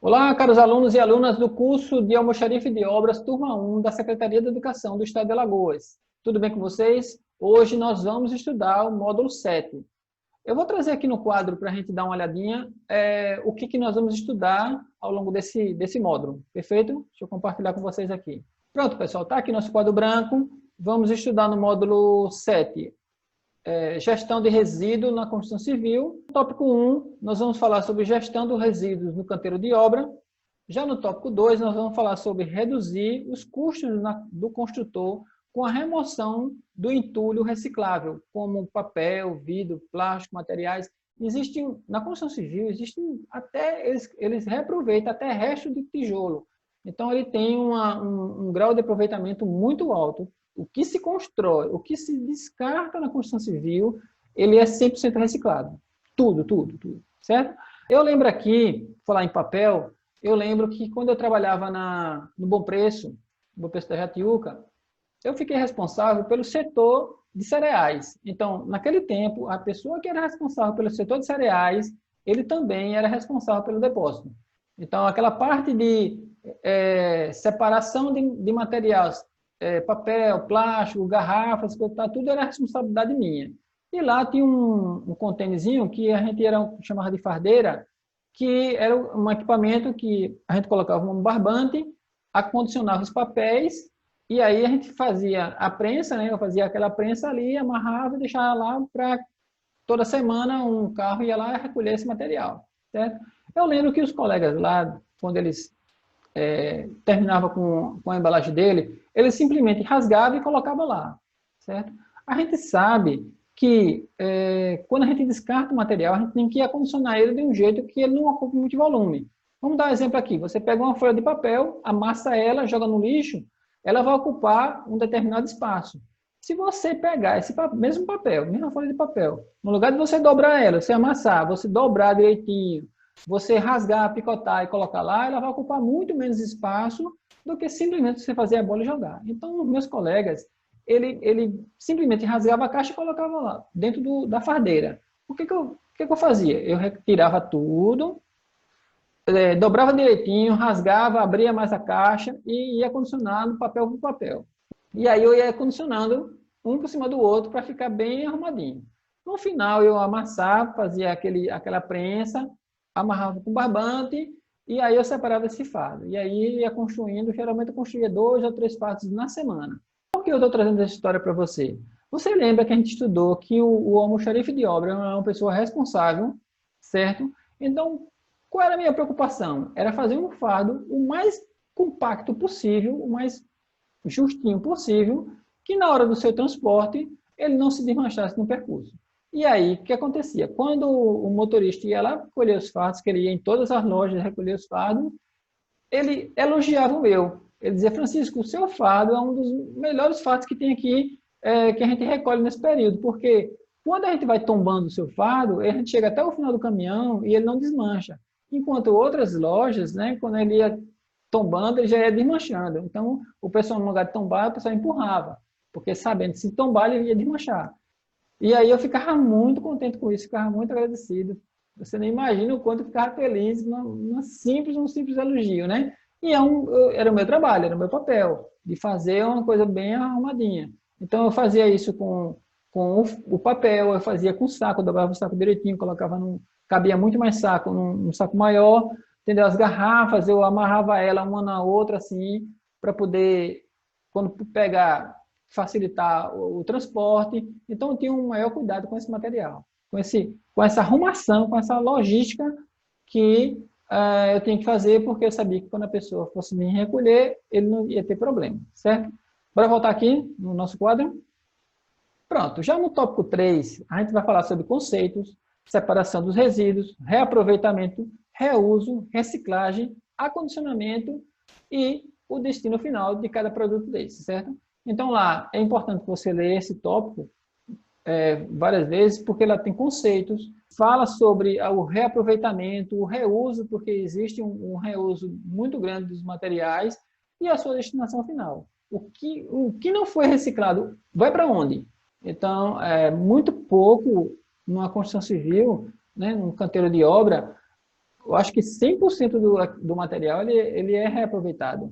Olá, caros alunos e alunas do curso de Almoxarife de Obras, turma 1 da Secretaria de Educação do Estado de Alagoas. Tudo bem com vocês? Hoje nós vamos estudar o módulo 7. Eu vou trazer aqui no quadro para a gente dar uma olhadinha o que nós vamos estudar ao longo desse módulo. Perfeito? Deixa eu compartilhar com vocês aqui. Pronto, pessoal, está aqui nosso quadro branco. Vamos estudar no módulo 7. Gestão de resíduos na construção civil. No tópico 1, nós vamos falar sobre gestão dos resíduos no canteiro de obra. Já no tópico 2, nós vamos falar sobre reduzir os custos do construtor com a remoção do entulho reciclável, como papel, vidro, plástico, materiais. Na construção civil, eles reaproveitam até resto de tijolo. Então, ele tem um grau de aproveitamento muito alto. O que se constrói, o que se descarta na construção civil, ele é 100% reciclado. Tudo, certo? Eu lembro aqui, falar em papel, eu lembro que quando eu trabalhava no Bom Preço da Jatiuca, eu fiquei responsável pelo setor de cereais. Então, naquele tempo, a pessoa que era responsável pelo setor de cereais, ele também era responsável pelo depósito. Então, aquela parte de separação de materiais, papel, plástico, garrafas, tudo era responsabilidade minha. E lá tinha um contêinerzinho que a gente chamava de fardeira, que era um equipamento que a gente colocava um barbante, acondicionava os papéis, e aí a gente fazia a prensa, né? Eu fazia aquela prensa ali, amarrava e deixava lá para toda semana um carro ia lá recolher esse material, certo? Eu lembro que os colegas lá, quando eles terminava com a embalagem dele, ele simplesmente rasgava e colocava lá, certo? A gente sabe que quando a gente descarta o material, a gente tem que acondicionar ele de um jeito que ele não ocupe muito volume. Vamos dar um exemplo aqui. Você pega uma folha de papel, amassa ela, joga no lixo, ela vai ocupar um determinado espaço. Se você pegar esse mesmo papel, mesma folha de papel, no lugar de você dobrar ela, você amassar, você dobrar direitinho, você rasgar, picotar e colocar lá, ela vai ocupar muito menos espaço do que simplesmente você fazer a bola e jogar. Então, meus colegas, ele simplesmente rasgava a caixa e colocava lá, dentro da fardeira. O que eu fazia? Eu retirava tudo, dobrava direitinho, rasgava, abria mais a caixa e ia condicionando papel por papel. E aí eu ia condicionando um por cima do outro para ficar bem arrumadinho. No final, eu amassava, fazia aquela prensa, amarrava com barbante, e aí eu separava esse fardo. E aí ia construindo, geralmente eu construía 2 ou 3 fardos na semana. Por que eu estou trazendo essa história para você? Você lembra que a gente estudou que o almoxarife de obra é uma pessoa responsável, certo? Então, qual era a minha preocupação? Era fazer um fardo o mais compacto possível, o mais justinho possível, que na hora do seu transporte, ele não se desmanchasse no percurso. E aí, o que acontecia? Quando o motorista ia lá recolher os fardos, que ele ia em todas as lojas recolher os fardos, ele elogiava o meu. Ele dizia, Francisco, o seu fardo é um dos melhores fardos que tem aqui, que a gente recolhe nesse período, porque quando a gente vai tombando o seu fardo, a gente chega até o final do caminhão e ele não desmancha. Enquanto outras lojas, né, quando ele ia tombando, ele já ia desmanchando. Então, o pessoal, no lugar de tombar, o pessoal empurrava, porque sabendo que se tombar, ele ia desmanchar. E aí eu ficava muito contente com isso, ficava muito agradecido. Você nem imagina o quanto eu ficava feliz num simples elogio, né? E era o meu trabalho, era o meu papel, de fazer uma coisa bem arrumadinha. Então eu fazia isso com o papel, eu fazia com o saco, eu dobrava o saco direitinho, cabia muito mais saco num saco maior, entendeu? As garrafas, eu amarrava ela uma na outra, assim, para poder, quando pegar, facilitar o transporte. Então, eu tinha um maior cuidado com esse material, com essa arrumação, com essa logística que eu tinha que fazer, porque eu sabia que quando a pessoa fosse me recolher, ele não ia ter problema, certo? Bora voltar aqui no nosso quadro. Pronto, já no tópico 3, a gente vai falar sobre conceitos, separação dos resíduos, reaproveitamento, reuso, reciclagem, acondicionamento e o destino final de cada produto desse, certo? Então, lá, é importante você ler esse tópico várias vezes, porque ela tem conceitos, fala sobre o reaproveitamento, o reuso, porque existe um reuso muito grande dos materiais, e a sua destinação final. O que não foi reciclado, vai para onde? Então, muito pouco numa construção civil, né, num canteiro de obra, eu acho que 100% do material ele é reaproveitado.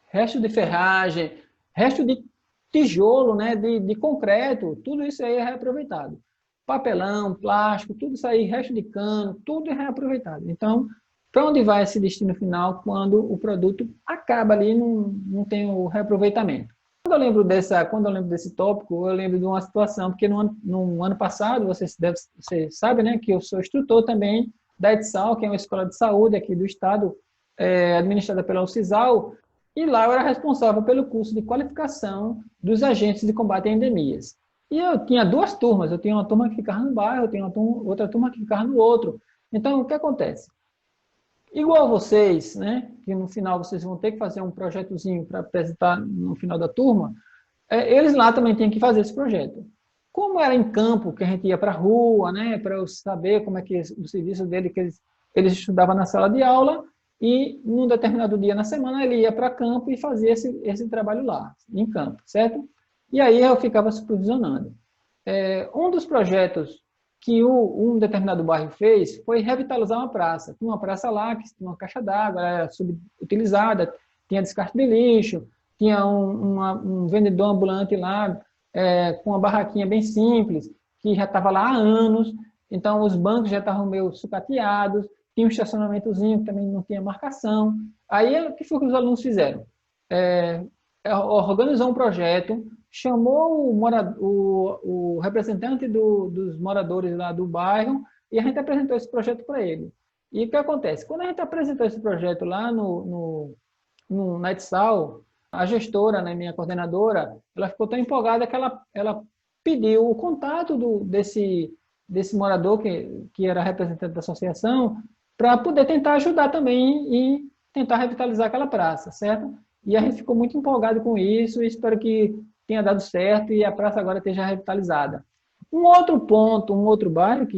Resto de ferragem, resto de tijolo, né, de concreto, tudo isso aí é reaproveitado. Papelão, plástico, tudo isso aí, resto de cano, tudo é reaproveitado. Então, para onde vai esse destino final quando o produto acaba ali, não tem o reaproveitamento? Quando eu lembro desse tópico, eu lembro de uma situação, porque no ano passado, você sabe, né, que eu sou instrutor também da ETSAL, que é uma escola de saúde aqui do estado, administrada pela UCISAL, e lá eu era responsável pelo curso de qualificação dos agentes de combate a endemias. E eu tinha duas turmas, eu tinha uma turma que ficava no bairro, eu tinha outra turma que ficava no outro. Então, o que acontece? Igual vocês, né, que no final vocês vão ter que fazer um projetozinho para apresentar no final da turma, eles lá também têm que fazer esse projeto. Como era em campo, que a gente ia para a rua, né, para eu saber como é que o serviço dele, que eles estudavam na sala de aula, e num determinado dia na semana ele ia para campo e fazia esse trabalho lá, em campo, certo? E aí eu ficava supervisionando. Um dos projetos que um determinado bairro fez foi revitalizar uma praça. Tinha uma praça lá que tinha uma caixa d'água, era subutilizada, tinha descarte de lixo, tinha um vendedor ambulante lá, com uma barraquinha bem simples, que já estava lá há anos, então os bancos já estavam meio sucateados, tinha um estacionamentozinho que também não tinha marcação. Aí, o que foi que os alunos fizeram? Organizou um projeto, chamou o representante dos moradores lá do bairro e a gente apresentou esse projeto para ele. E o que acontece? Quando a gente apresentou esse projeto lá na ETSAL, a gestora, né, minha coordenadora, ela ficou tão empolgada que ela pediu o contato desse morador que era representante da associação para poder tentar ajudar também e tentar revitalizar aquela praça, certo? E a gente ficou muito empolgado com isso e espero que tenha dado certo e a praça agora esteja revitalizada. Um outro ponto, um outro bairro,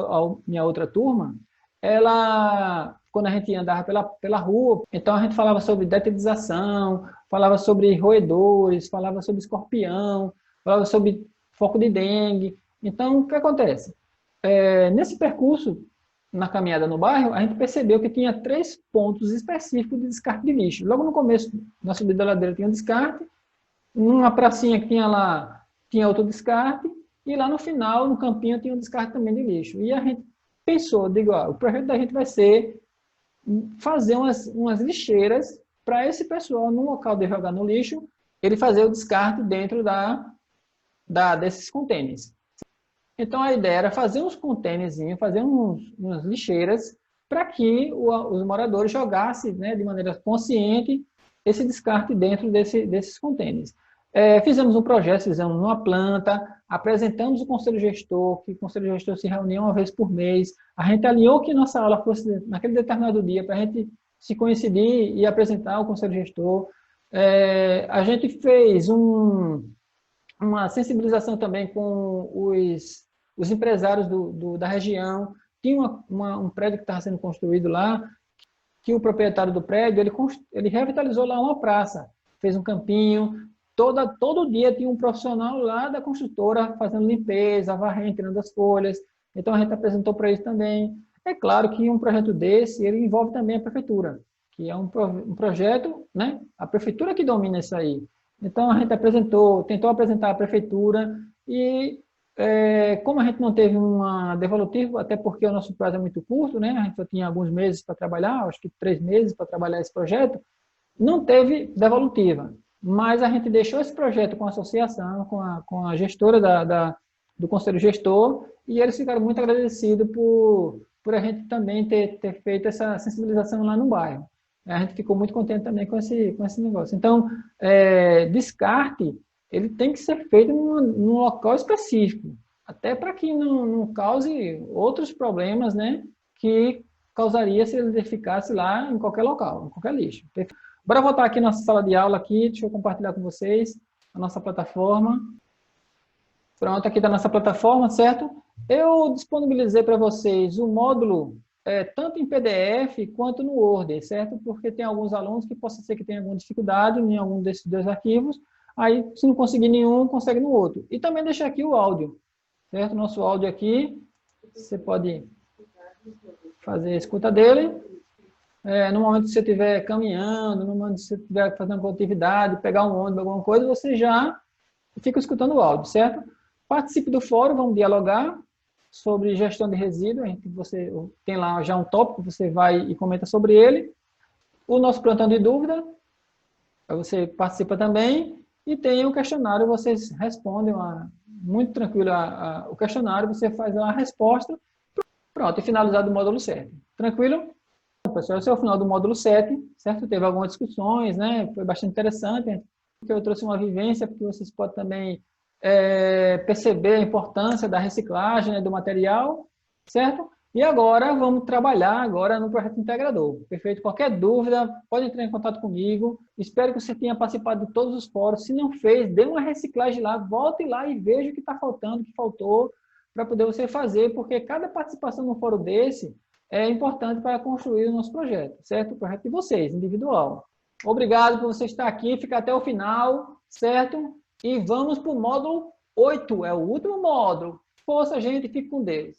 a minha outra turma, quando a gente andava pela rua, então a gente falava sobre detetização, falava sobre roedores, falava sobre escorpião, falava sobre foco de dengue. Então, o que acontece? Nesse percurso, na caminhada no bairro, a gente percebeu que tinha 3 pontos específicos de descarte de lixo. Logo no começo, na subida da ladeira tinha um descarte, numa pracinha que tinha lá, tinha outro descarte, e lá no final, no campinho, tinha um descarte também de lixo. E a gente pensou, o projeto da gente vai ser fazer umas lixeiras para esse pessoal, no local de jogar no lixo, ele fazer o descarte dentro desses contêineres. Então, a ideia era fazer uns contêinerzinhos, fazer umas lixeiras, para que os moradores jogassem, né, de maneira consciente esse descarte dentro desses contêineres. Fizemos um projeto, fizemos uma planta, apresentamos o conselho gestor, que o conselho gestor se reunia uma vez por mês, a gente alinhou que nossa aula fosse naquele determinado dia, para a gente se coincidir e apresentar o conselho gestor. A gente fez uma sensibilização também com os empresários da região. Tinha um prédio que estava sendo construído lá, que o proprietário do prédio, ele revitalizou lá uma praça, fez um campinho, todo dia tinha um profissional lá da construtora fazendo limpeza, varrendo, tirando as folhas. Então a gente apresentou para eles também. É claro que um projeto desse, ele envolve também a prefeitura, que é um projeto, né? A prefeitura que domina isso aí. Então a gente tentou apresentar a prefeitura e como a gente não teve uma devolutiva, até porque o nosso prazo é muito curto, né? A gente só tinha alguns meses para trabalhar, acho que 3 meses para trabalhar esse projeto, não teve devolutiva. Mas a gente deixou esse projeto com a associação, com a gestora do conselho gestor, e eles ficaram muito agradecidos por a gente também ter feito essa sensibilização lá no bairro. A gente ficou muito contente também com esse negócio. Então, descarte, ele tem que ser feito num local específico, até para que não cause outros problemas, né, que causaria se ele ficasse lá em qualquer local, em qualquer lixo. Bora voltar aqui na nossa sala de aula aqui, deixa eu compartilhar com vocês a nossa plataforma. Pronto, aqui da nossa plataforma, certo? Eu disponibilizei para vocês o módulo tanto em PDF quanto no Word, certo? Porque tem alguns alunos que possa ser que tenham alguma dificuldade em algum desses 2 arquivos, aí se não conseguir nenhum, consegue no outro. E também deixar aqui o áudio, certo? Nosso áudio aqui, você pode fazer a escuta dele. No momento que você estiver caminhando, no momento que você estiver fazendo uma atividade, pegar um ônibus, alguma coisa, você já fica escutando o áudio, certo? Participe do fórum, vamos dialogar sobre gestão de resíduos. Você tem lá já um tópico, você vai e comenta sobre ele. O nosso plantão de dúvida, você participa também. E tem o questionário, vocês respondem muito tranquilo o questionário, você faz a resposta, pronto, e finalizado o módulo 7. Tranquilo? Bom, pessoal, esse é o final do módulo 7, certo? Teve algumas discussões, né? Foi bastante interessante, porque eu trouxe uma vivência, porque vocês podem também perceber a importância da reciclagem, né, do material, certo? E agora vamos trabalhar agora no projeto integrador. Perfeito? Qualquer dúvida, pode entrar em contato comigo. Espero que você tenha participado de todos os fóruns. Se não fez, dê uma reciclagem lá, volte lá e veja o que está faltando, o que faltou, para poder você fazer, porque cada participação no fórum desse é importante para construir o nosso projeto, certo? O projeto de vocês, individual. Obrigado por você estar aqui, ficar até o final, certo? E vamos para o módulo 8, é o último módulo. Força, gente, fique com Deus.